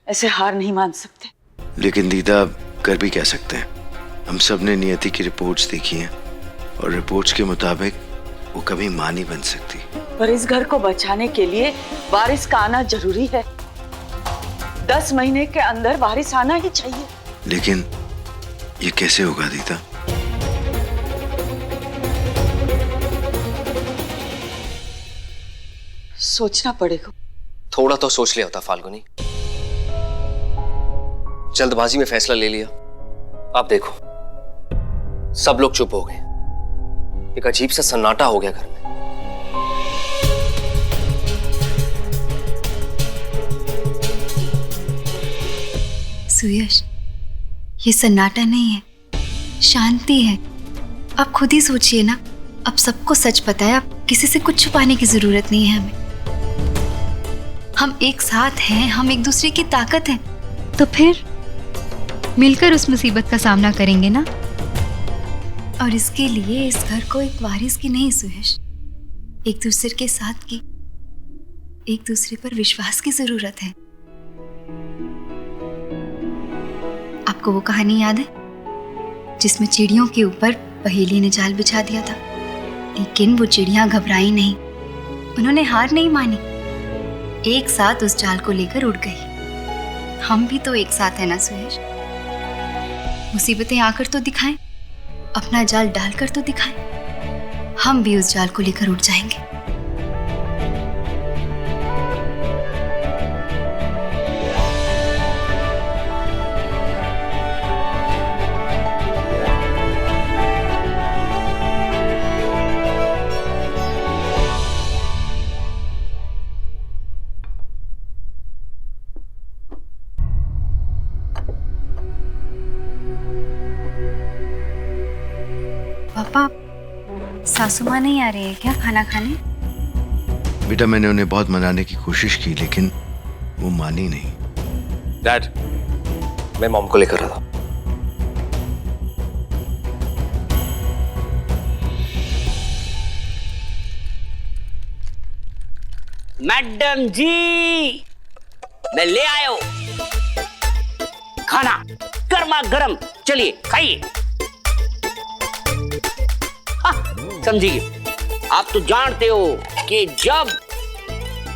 ऐसे हार नहीं मान सकते। लेकिन दीदा कर भी कह सकते हैं, हम सब ने नियति की रिपोर्ट्स देखी हैं और रिपोर्ट्स के मुताबिक वो कभी मां नहीं बन सकती। पर इस घर को बचाने के लिए वारिस का आना जरूरी है। 10 महीने के अंदर वारिस आना ही चाहिए। लेकिन ये कैसे होगा दीदा? सोचना पड़ेगा। थोड़ा तो सोच लिया होता फाल्गुनी, जल्दबाजी में फैसला ले लिया। आप देखो सब लोग चुप हो गए, एक अजीब सा सन्नाटा हो गया घर में। सुयश, ये सन्नाटा नहीं है, शांति है। आप खुद ही सोचिए ना, अब सबको सच पता है, अब किसी से कुछ छुपाने की जरूरत नहीं है हमें। हम एक साथ हैं, हम एक दूसरे की ताकत हैं। तो फिर मिलकर उस मुसीबत का सामना करेंगे ना। और इसके लिए इस घर को एक वारिस की नहीं सुयश, एक दूसरे के साथ की, एक दूसरे पर विश्वास की जरूरत है। आपको वो कहानी याद है जिसमें चिड़ियों के ऊपर पहेली ने जाल बिछा दिया था, लेकिन वो चिड़ियां घबराई नहीं, उन्होंने हार नहीं मानी, एक साथ उस जाल को लेकर उड़ गई। हम भी तो एक साथ है ना सुयश। मुसीबतें आकर तो दिखाएं, अपना जाल डालकर तो दिखाएं, हम भी उस जाल को लेकर उड़ जाएंगे। पापा, सासू माँ नहीं आ रही है क्या खाना खाने? बेटा मैंने उन्हें बहुत मनाने की कोशिश की लेकिन वो मानी नहीं। डैड, मैं मॉम को लेकर रहा था। मैडम जी, मैं ले आया हूं खाना गर्मा गर्म, चलिए खाइए। समझिए, आप तो जानते हो कि जब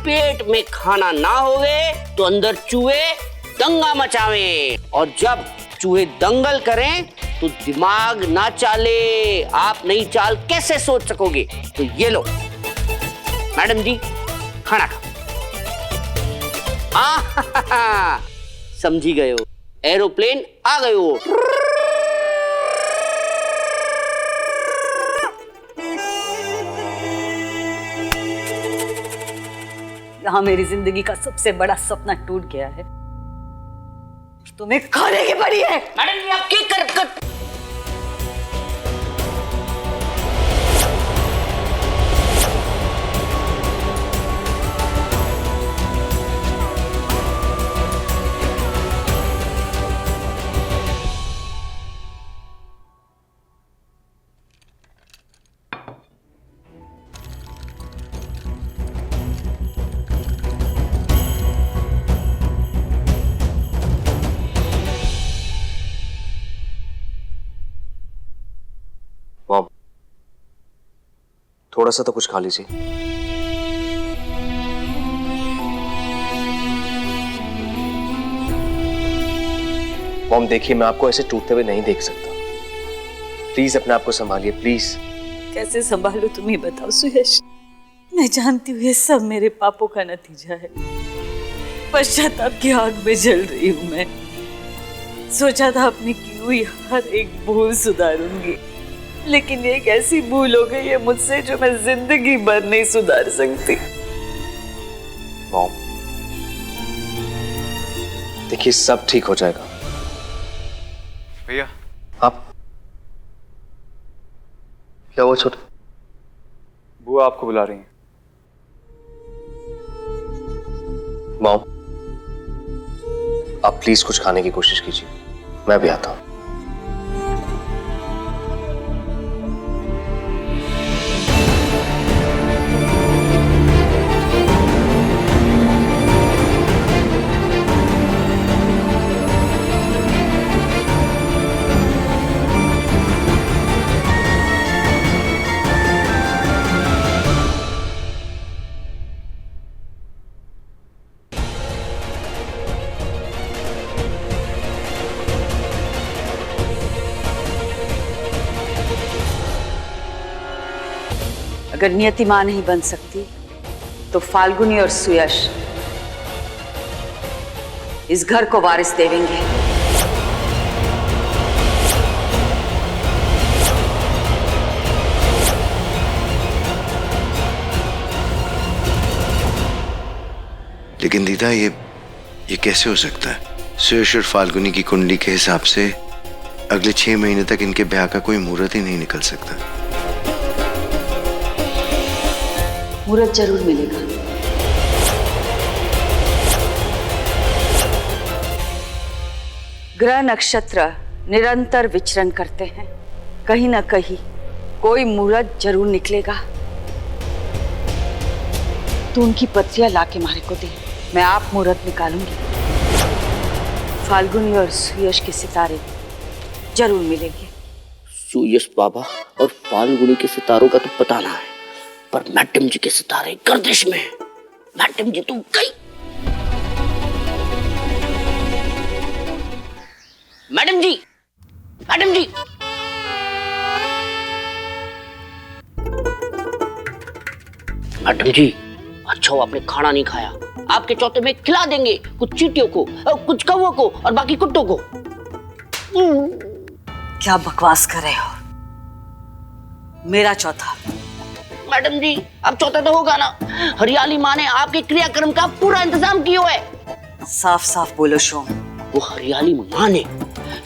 पेट में खाना ना होवे तो अंदर चूहे दंगा मचावे, और जब चूहे दंगल करें तो दिमाग ना चाले। आप नई चाल कैसे सोच सकोगे? तो ये लो मैडम जी, खाना खाओ। समझी गए हो, एरोप्लेन आ गए हो। यहाँ मेरी जिंदगी का सबसे बड़ा सपना टूट गया है, तुम्हें खाने की पड़ी है। मैडम जी, आप क्या कर मॉम, थोड़ा सा तो कुछ खा लीजिए। मॉम देखिए, मैं आपको ऐसे टूटते हुए नहीं देख सकता, प्लीज अपने आप को संभालिए प्लीज। कैसे संभालूं तुम ही बताओ सुयश। मैं जानती हूँ ये सब मेरे पापों का नतीजा है। पश्चाताप की आग में जल रही हूँ मैं। सोचा था अपनी की हुई हर एक भूल सुधारूंगी, लेकिन ये एक ऐसी भूल हो गई है मुझसे जो मैं जिंदगी भर नहीं सुधार सकती। मॉम देखिए, सब ठीक हो जाएगा। भैया, आप क्या हुआ छोटे? बुआ आपको बुला रही हैं। मॉम, आप प्लीज कुछ खाने की कोशिश कीजिए, मैं भी आता हूं। अगर नियति मां नहीं बन सकती तो फाल्गुनी और सुयश इस घर को वारिस देवेंगे। लेकिन दीदा ये कैसे हो सकता है? सुयश और फाल्गुनी की कुंडली के हिसाब से अगले 6 महीने तक इनके ब्याह का कोई मुहूर्त ही नहीं निकल सकता। मुहूर्त जरूर मिलेगा। ग्रह नक्षत्र निरंतर विचरण करते हैं, कहीं ना कहीं कोई मुहूर्त जरूर निकलेगा। तो उनकी पत्रियां लाके मारे को दे, मैं आप मुहूर्त निकालूंगी। फाल्गुनी और सुयश के सितारे जरूर मिलेंगे। सुयश बाबा और फाल्गुनी के सितारों का तो पता ना है, पर मैडम जी के सितारे गर्दिश में। मैडम जी तुम गई। मैडम जी, मैडम जी, मैडम जी, अच्छा वो आपने खाना नहीं खाया। आपके चौथे में खिला देंगे कुछ चींटियों को, कुछ कौवों को और बाकी कुत्तों को। क्या बकवास कर रहे हो? मेरा चौथा। मैडम जी, अब चौथा तो होगा ना। हरियाली माँ ने आपके क्रियाक्रम का पूरा इंतजाम किया है। साफ साफ बोलो शोम। वो हरियाली माँ ने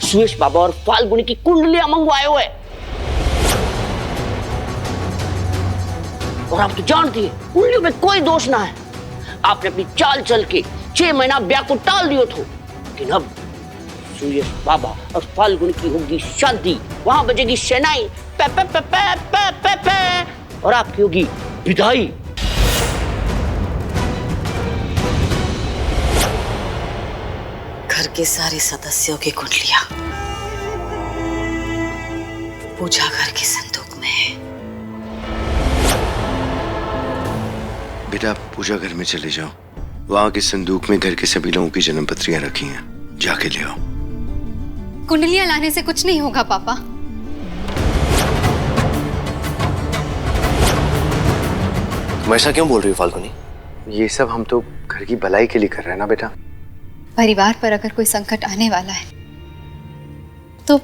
सुयश बाबा और फाल्गुनी की कुंडलियां मंगवाए हुए। और आप तो जानती है कुंडलियों में कोई दोष ना है। आपने अपनी चाल चल के 6 महीना ब्याह को टाल दियो थो, लेकिन अब सुयश बाबा और फाल्गुनी की होगी शादी। वहां बजेगी शहनाई पे पे पे पे पे पे पे, और आपकी होगी विदाई। घर के सारे सदस्यों की कुंडलियां पूजा घर के संदूक में है। बेटा आप पूजा घर में चले जाओ, वहां के संदूक में घर के सभी लोगों की जन्म पत्रियां रखी हैं, जाके ले आओ। कुंडलियां लाने से कुछ नहीं होगा पापा। तुम ऐसा क्यों बोल रही हो फाल्गुनी? ये सब हम तो घर की भलाई के लिए कर रहे हैं ना बेटा। परिवार पर अगर कोई संकट आने वाला है तो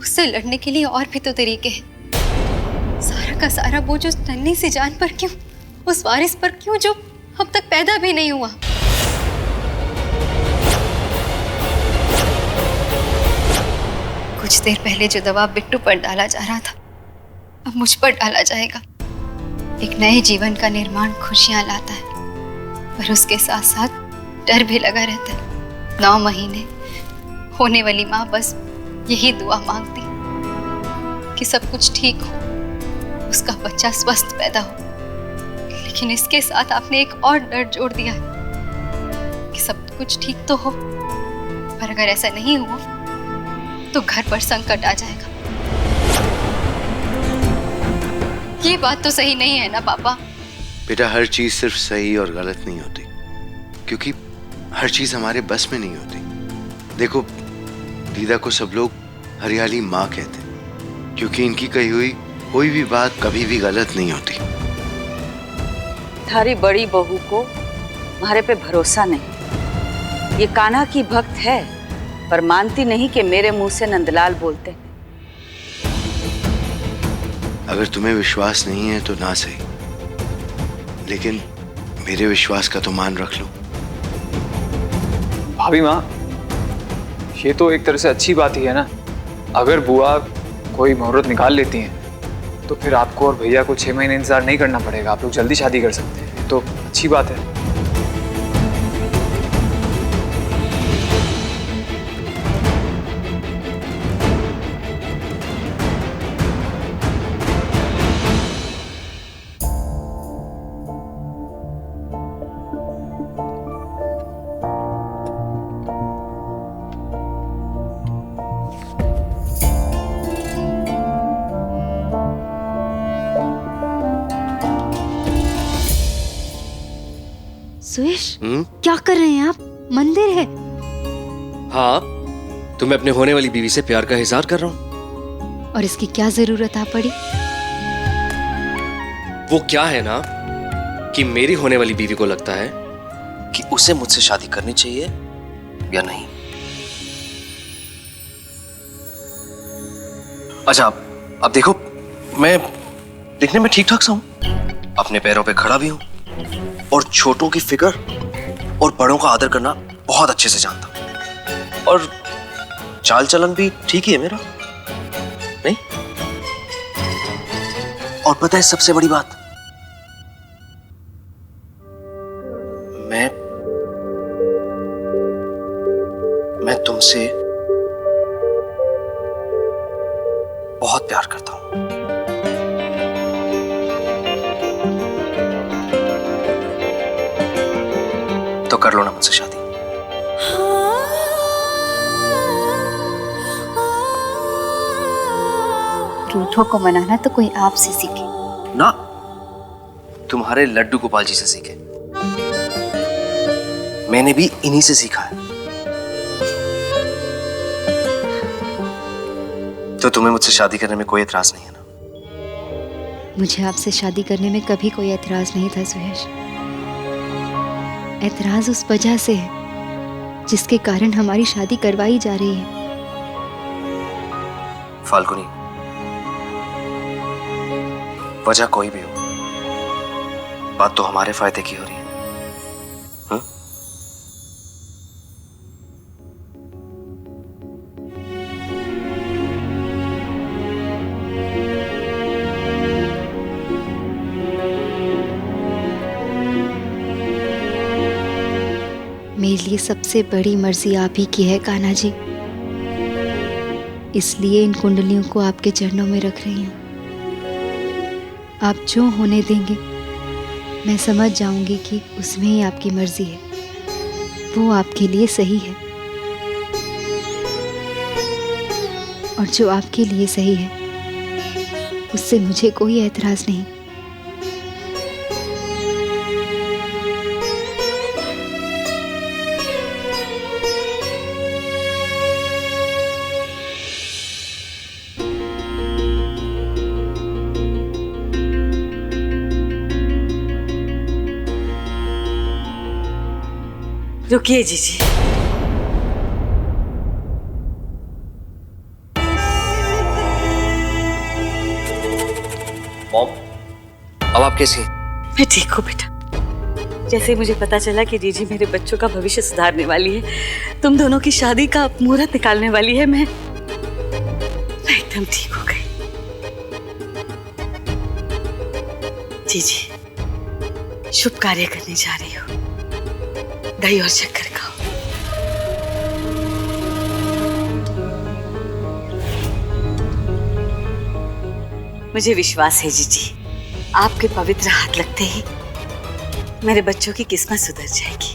उससे लड़ने के लिए और भी तो तरीके हैं। सारा का सारा बोझ उस नन्ही सी जान पर क्यों, उस वारिस पर क्यों जो अब तक पैदा भी नहीं हुआ। कुछ देर पहले जो दबाव बिट्टू पर डाला जा रहा था अब मुझ पर डाला जाएगा। एक नए जीवन का निर्माण खुशियां लाता है, पर उसके साथ साथ डर भी लगा रहता है। 9 महीने होने वाली माँ बस यही दुआ मांगती कि सब कुछ ठीक हो, उसका बच्चा स्वस्थ पैदा हो। लेकिन इसके साथ आपने एक और डर जोड़ दिया है कि सब कुछ ठीक तो हो, पर अगर ऐसा नहीं हुआ तो घर पर संकट आ जाएगा। ये बात तो सही नहीं है ना पापा? बेटा हर चीज सिर्फ सही और गलत नहीं होती, क्योंकि हर चीज हमारे बस में नहीं होती। देखो दीदा को सब लोग हरियाली माँ कहते हैं, क्योंकि इनकी कही हुई कोई भी बात कभी भी गलत नहीं होती। थारी बड़ी बहू को तुम्हारे पे भरोसा नहीं। ये कान्हा की भक्त है, पर मानती नहीं कि मेरे मुंह से नंदलाल बोलते हैं। अगर तुम्हें विश्वास नहीं है तो ना सही, लेकिन मेरे विश्वास का तो मान रख लो। भाभी माँ, ये तो एक तरह से अच्छी बात ही है ना। अगर बुआ कोई मुहूर्त निकाल लेती हैं तो फिर आपको और भैया को 6 महीने इंतजार नहीं करना पड़ेगा, आप लोग जल्दी शादी कर सकते हैं। ये तो अच्छी बात है। सुयश, क्या कर रहे हैं आप? मंदिर है। हाँ, तो मैं अपने होने वाली बीवी से प्यार का इजहार कर रहा हूँ। और इसकी क्या जरूरत आ पड़ी? वो क्या है ना कि मेरी होने वाली बीवी को लगता है कि उसे मुझसे शादी करनी चाहिए या नहीं। अच्छा अब देखो, मैं दिखने में ठीक ठाक सा हूं, अपने पैरों पे खड़ा भी हूं और छोटों की फिक्र और बड़ों का आदर करना बहुत अच्छे से जानता हूं, और चाल चलन भी ठीक ही है मेरा, नहीं? और पता है सबसे बड़ी बात, मैं तुमसे बहुत प्यार करता हूं। तो कर लो ना मुझसे शादी। रूठों को मनाना तो कोई आपसे सीखे ना, तुम्हारे लड्डू गोपाल जी से सीखे। मैंने भी इन्हीं से सीखा है। तो तुम्हें मुझसे शादी करने में कोई एतराज नहीं है ना? मुझे आपसे शादी करने में कभी कोई एतराज नहीं था सुहेश। एतराज उस वजह से है जिसके कारण हमारी शादी करवाई जा रही है। फाल्गुनी, वजह कोई भी हो, बात तो हमारे फायदे की हो रही है। हाँ? मेरे लिए सबसे बड़ी मर्जी आप ही की है कान्हा जी, इसलिए इन कुंडलियों को आपके चरणों में रख रही हूँ। आप जो होने देंगे मैं समझ जाऊंगी कि उसमें ही आपकी मर्जी है, वो आपके लिए सही है, और जो आपके लिए सही है उससे मुझे कोई एतराज नहीं। रुकिए जीजी, मॉम, अब आप कैसी हैं? मैं ठीक हूँ बेटा। जैसे ही मुझे पता चला कि जीजी मेरे बच्चों का भविष्य सुधारने वाली है, तुम दोनों की शादी का मुहूर्त निकालने वाली है, मैं एकदम ठीक हो गई। जीजी, शुभ कार्य करने जा रही हो, दही और शक्कर खाओ। मुझे विश्वास है जीजी, आपके पवित्र हाथ लगते ही मेरे बच्चों की किस्मत सुधर जाएगी।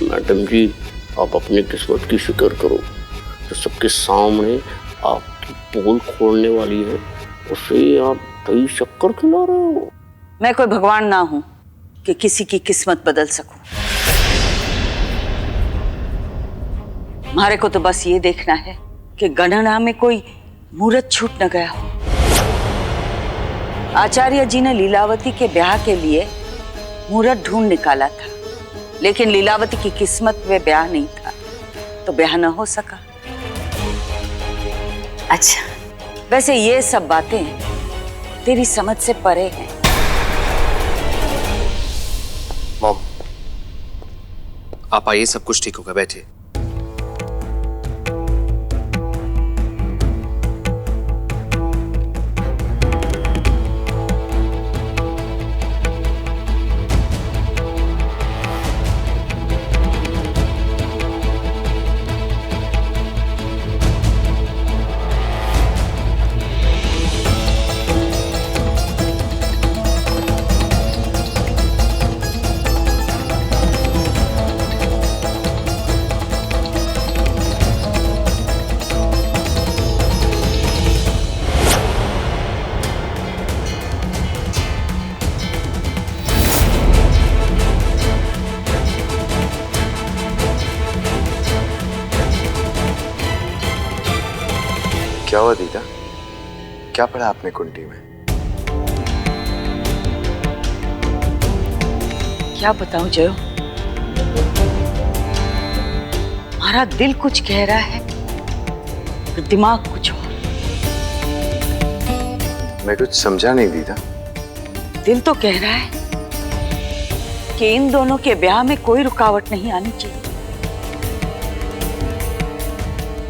मैडम जी, आप अपनी किस्मत की फिक्र करो। जो सबके सामने आपकी पोल खोलने वाली है, उसे आप दही शक्कर खिला रहे हो। मैं कोई भगवान ना हूं कि किसी की किस्मत बदल सकूं। हमारे को तो बस ये देखना है कि गणना में कोई मुहूर्त छूट न गया हो। आचार्य जी ने लीलावती के ब्याह के लिए मुहूर्त ढूंढ निकाला था, लेकिन लीलावती की किस्मत में ब्याह नहीं था, तो ब्याह न हो सका। अच्छा, वैसे ये सब बातें तेरी समझ से परे हैं। मॉम, आप आइए, सब कुछ ठीक होगा, बैठिए। क्या हुआ दीदा? क्या पढ़ा आपने कुंडी में? क्या बताऊं जयो, हमारा दिल कुछ कह रहा है, दिमाग कुछ और। मैं कुछ समझा नहीं दीदा। दिल तो कह रहा है कि इन दोनों के ब्याह में कोई रुकावट नहीं आनी चाहिए,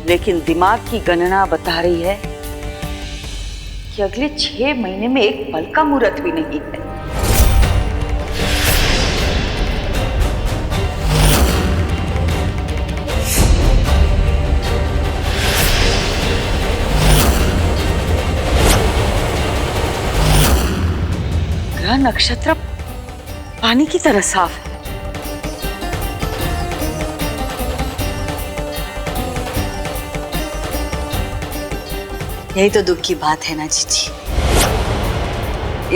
लेकिन दिमाग की गणना बता रही है कि अगले 6 महीने में एक पल का मुहूर्त भी नहीं है। ग्रह नक्षत्र पानी की तरह साफ है। यही तो दुख की बात है ना जीजी,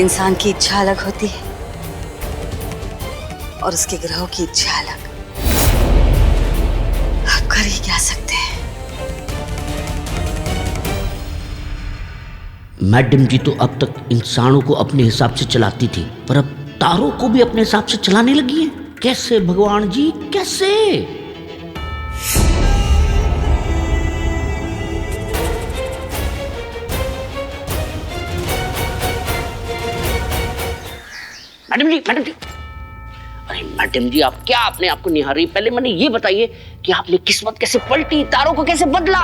इंसान की इच्छा अलग होती है और उसके ग्रहों की इच्छा अलग। आप कर ही क्या सकते हैं। मैडम जी तो अब तक इंसानों को अपने हिसाब से चलाती थी, पर अब तारों को भी अपने हिसाब से चलाने लगी है। कैसे भगवान जी, कैसे? मैडम जी, मैडम जी, अरे मैडम जी, आप क्या अपने आप को निहारी? पहले मैंने ये बताइए कि आपने किस्मत कैसे पलटी, तारों को कैसे बदला?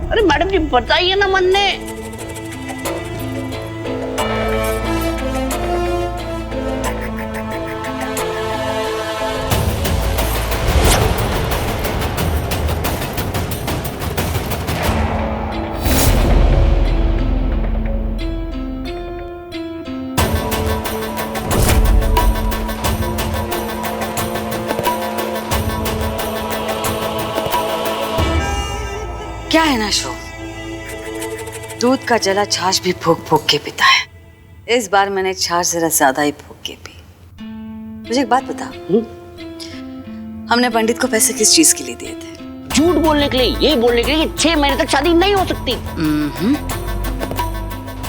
अरे मैडम जी बताइए ना मन ने। क्या है ना शो, दूध का जला छाछ भी फूक फूक के पीता है। इस बार मैंने छाछ जरा ज्यादा ही फूक के पी। मुझे एक बात बता, हमने पंडित को पैसे किस चीज के लिए दिए थे? झूठ बोलने के लिए, ये बोलने के लिए कि 6 महीने तक शादी नहीं हो सकती।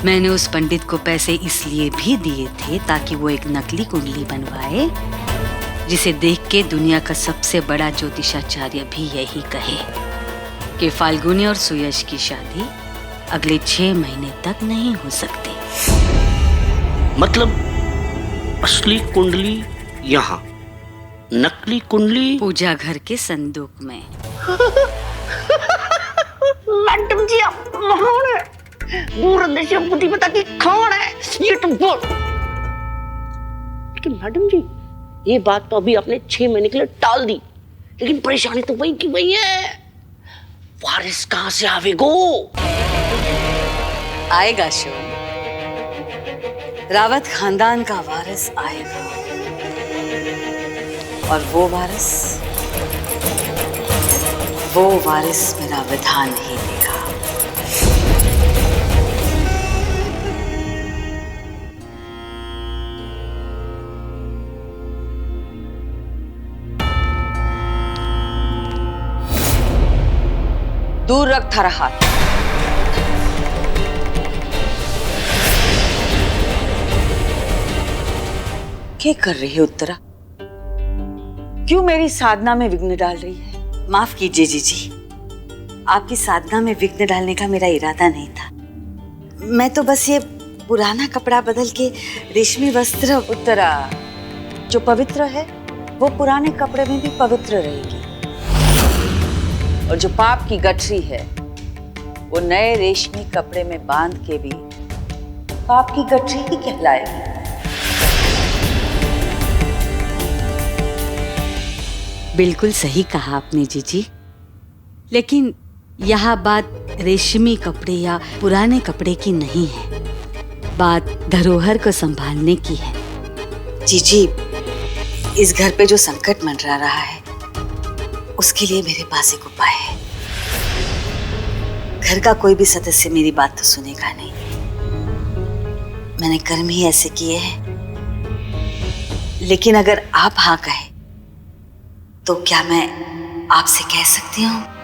मैंने उस पंडित को पैसे इसलिए भी दिए थे ताकि वो एक नकली कुंडली बनवाए, जिसे देख के दुनिया का सबसे बड़ा ज्योतिषाचार्य भी यही कहे कि फाल्गुनी और सुयश की शादी अगले 6 महीने तक नहीं हो सकती। मतलब असली कुंडली यहाँ, नकली कुंडली पूजा घर के संदूक में। मैडम जी आप कौन है? दूरदर्शी बुद्धिमत्ता की कौन है? ये तुम बोल। लेकिन मैडम जी, ये बात तो अभी आपने 6 महीने के लिए टाल दी, लेकिन परेशानी तो वही की वही है। वारिस कहां से आवेगो? आएगा शो, रावत खानदान का वारिस आएगा, और वो वारिस मेरा विधान ही देगा। दूर रख थारा हाथ। क्या कर रही है उत्तरा? क्यों मेरी साधना में विघ्न डाल रही है? माफ कीजिए जीजी, आपकी साधना में विघ्न डालने का मेरा इरादा नहीं था। मैं तो बस ये पुराना कपड़ा बदल के रेशमी वस्त्र। उत्तरा, जो पवित्र है वो पुराने कपड़े में भी पवित्र रहेगी, और जो पाप की गठरी है वो नए रेशमी कपड़े में बांध के भी पाप की गठरी ही कहलाएगी। बिल्कुल सही कहा आपने जीजी, लेकिन यहाँ बात रेशमी कपड़े या पुराने कपड़े की नहीं है, बात धरोहर को संभालने की है। जीजी, इस घर पे जो संकट मंडरा रहा है उसके लिए मेरे पास एक उपाय है। घर का कोई भी सदस्य मेरी बात तो सुनेगा नहीं, मैंने कर्म ही ऐसे किए हैं। लेकिन अगर आप हाँ कहे तो क्या मैं आपसे कह सकती हूँ